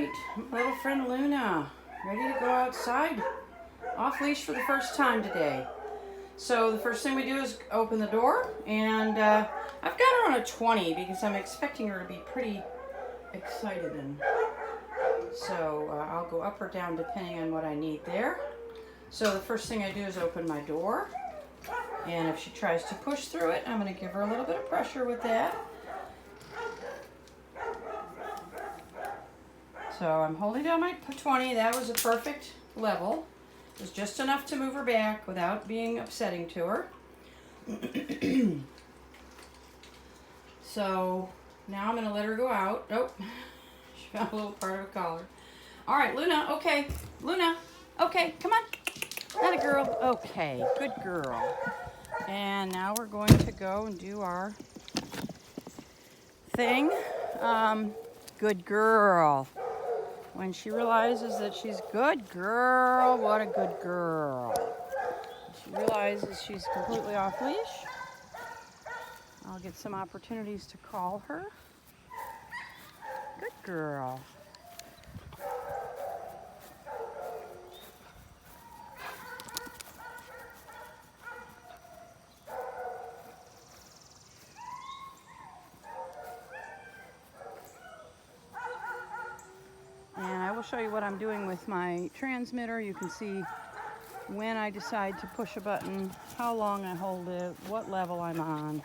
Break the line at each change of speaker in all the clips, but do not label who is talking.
right, my little friend Luna, ready to go outside, off leash for the first time today. So the first thing we do is open the door, and I've got her on a 20 because I'm expecting her to be pretty excited, and so I'll go up or down depending on what I need there. So the first thing I do is open my door, and if she tries to push through it, I'm going to give her a little bit of pressure with that. So I'm holding down my 20. That was a perfect level. It was just enough to move her back without being upsetting to her. So now I'm going to let her go out. Oh, she found a little part of a collar. All right, Luna, okay. Luna, okay, come on. That a girl. Okay, good girl. And now we're going to go and do our thing. Good girl. When she realizes that she's good girl, what a good girl. She realizes she's completely off leash. I'll get some opportunities to call her. Good girl. And I will show you what I'm doing with my transmitter. You can see when I decide to push a button, how long I hold it, what level I'm on.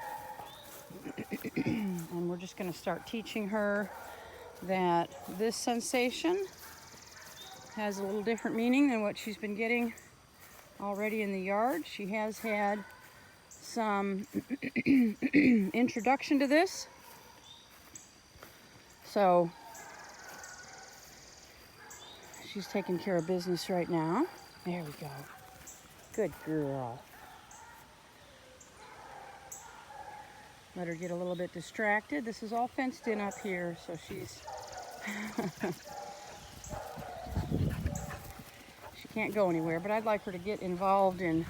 And we're just going to start teaching her that this sensation has a little different meaning than what she's been getting already in the yard. She has had some introduction to this. So she's taking care of business right now. There we go. Good girl. Let her get a little bit distracted. This is all fenced in up here, so she's she can't go anywhere, but I'd like her to get involved in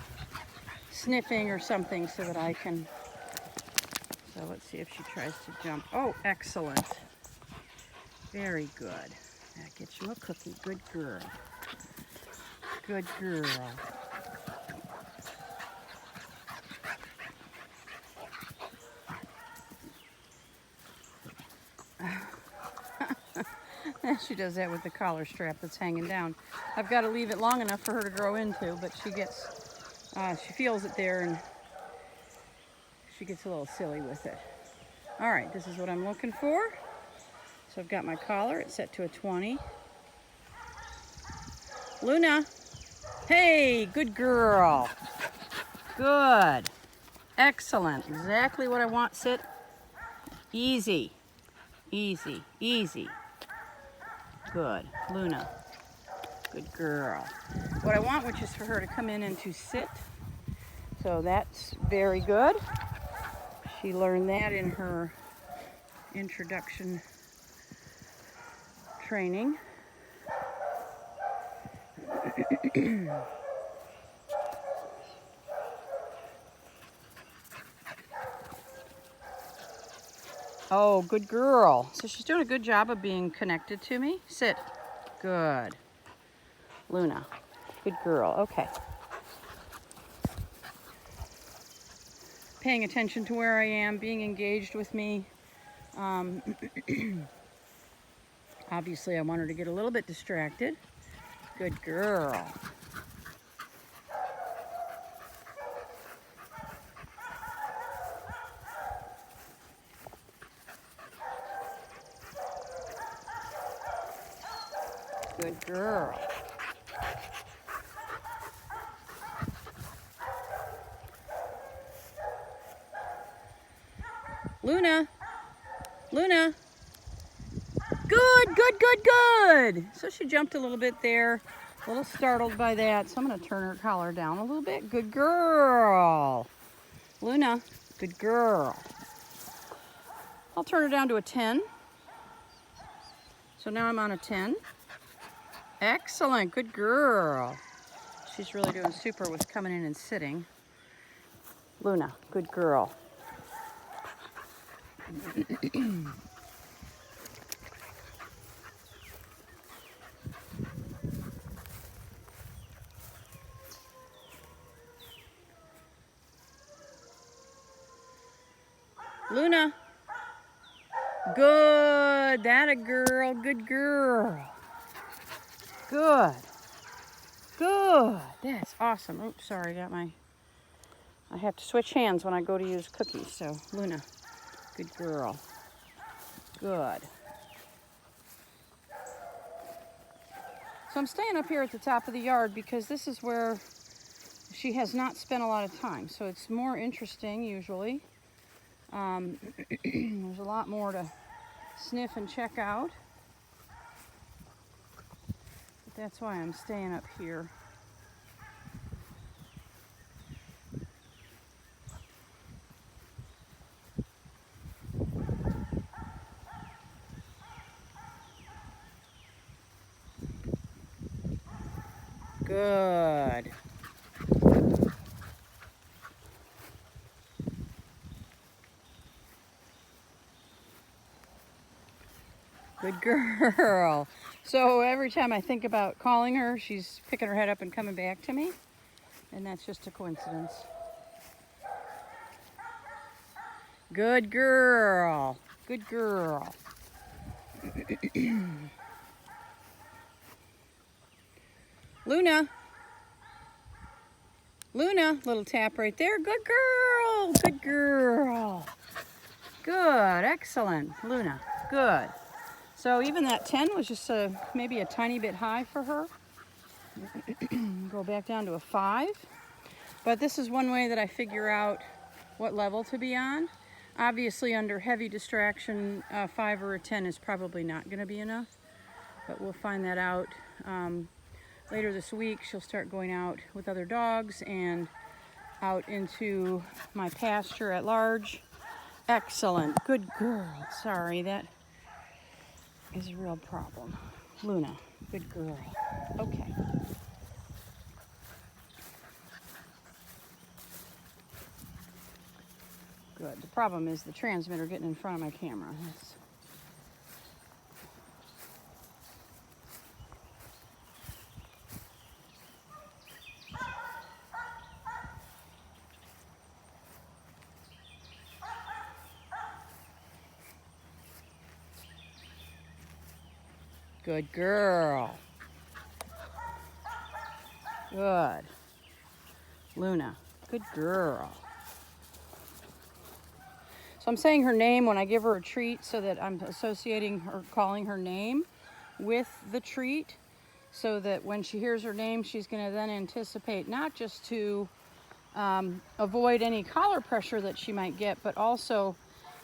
sniffing or something so that I can. So let's see if she tries to jump. Oh, excellent. Very good. That gets you a cookie. Good girl. Good girl. She does that with the collar strap that's hanging down. I've got to leave it long enough for her to grow into, but she feels it there and she gets a little silly with it. All right, this is what I'm looking for. So I've got my collar, it's set to a 20. Luna, hey, good girl. Good, excellent, exactly what I want. Sit, easy, easy, easy. Good, Luna, good girl. What I want, which is for her to come in and to sit. So that's very good. She learned that in her introduction training. Oh, good girl. So she's doing a good job of being connected to me. Sit. Good. Luna. Good girl. Okay. Paying attention to where I am, being engaged with me. Obviously, I want her to get a little bit distracted. Good girl. Good girl. Luna. Luna. Good, good, good, good. So she jumped a little bit there, a little startled by that. So I'm going to turn her collar down a little bit. Good girl. Luna, good girl. I'll turn her down to a 10. So now I'm on a 10. Excellent, good girl. She's really doing super with coming in and sitting. Luna, good girl. Luna. Good. That a girl. Good girl. Good. Good. That's awesome. Oops, sorry. I have to switch hands when I go to use cookies. So, Luna. Good girl. Good. So I'm staying up here at the top of the yard because this is where she has not spent a lot of time. So it's more interesting usually. There's a lot more to sniff and check out. But that's why I'm staying up here. Good. Good girl. So every time I think about calling her, she's picking her head up and coming back to me. And that's just a coincidence. Good girl. Good girl. Luna. Luna, little tap right there. Good girl. Good girl. Good. Excellent. Luna. Good. So even that 10 was just maybe a tiny bit high for her. Go back down to a 5. But this is one way that I figure out what level to be on. Obviously under heavy distraction, a 5 or a 10 is probably not going to be enough. But we'll find that out. Later this week, she'll start going out with other dogs and out into my pasture at large. Excellent. Good girl. Sorry, that is a real problem. Luna, good girl. Okay. Good. The problem is the transmitter getting in front of my camera. Good girl. Good. Luna, good girl. So I'm saying her name when I give her a treat so that I'm associating her, calling her name with the treat so that when she hears her name, she's going to then anticipate not just to avoid any collar pressure that she might get, but also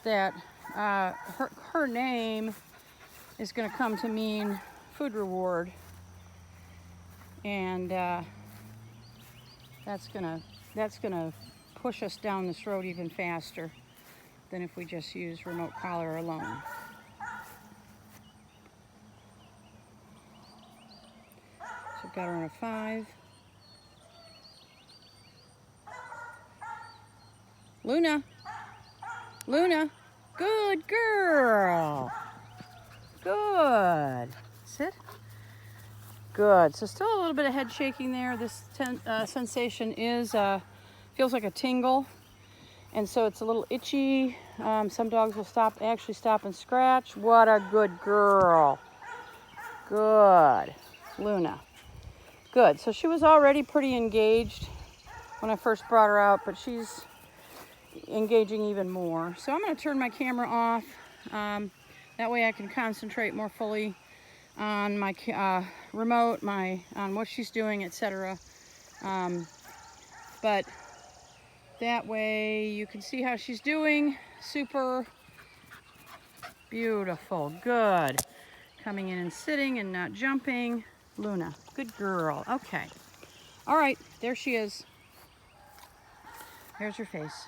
that her name is going to come to mean food reward, and that's gonna push us down this road even faster than if we just use remote collar alone. So I've got her on a 5. Luna, Luna, good girl. Good. Sit. Good. So still a little bit of head shaking there. This sensation is feels like a tingle, and so it's a little itchy. Some dogs will actually stop and scratch. What a good girl. Good. Luna. Good. So she was already pretty engaged when I first brought her out, but she's engaging even more. So I'm going to turn my camera off. That way I can concentrate more fully on my remote, on what she's doing, etc. But that way you can see how she's doing. Super beautiful. Good. Coming in and sitting and not jumping. Luna, good girl. Okay. All right, there she is. There's her face.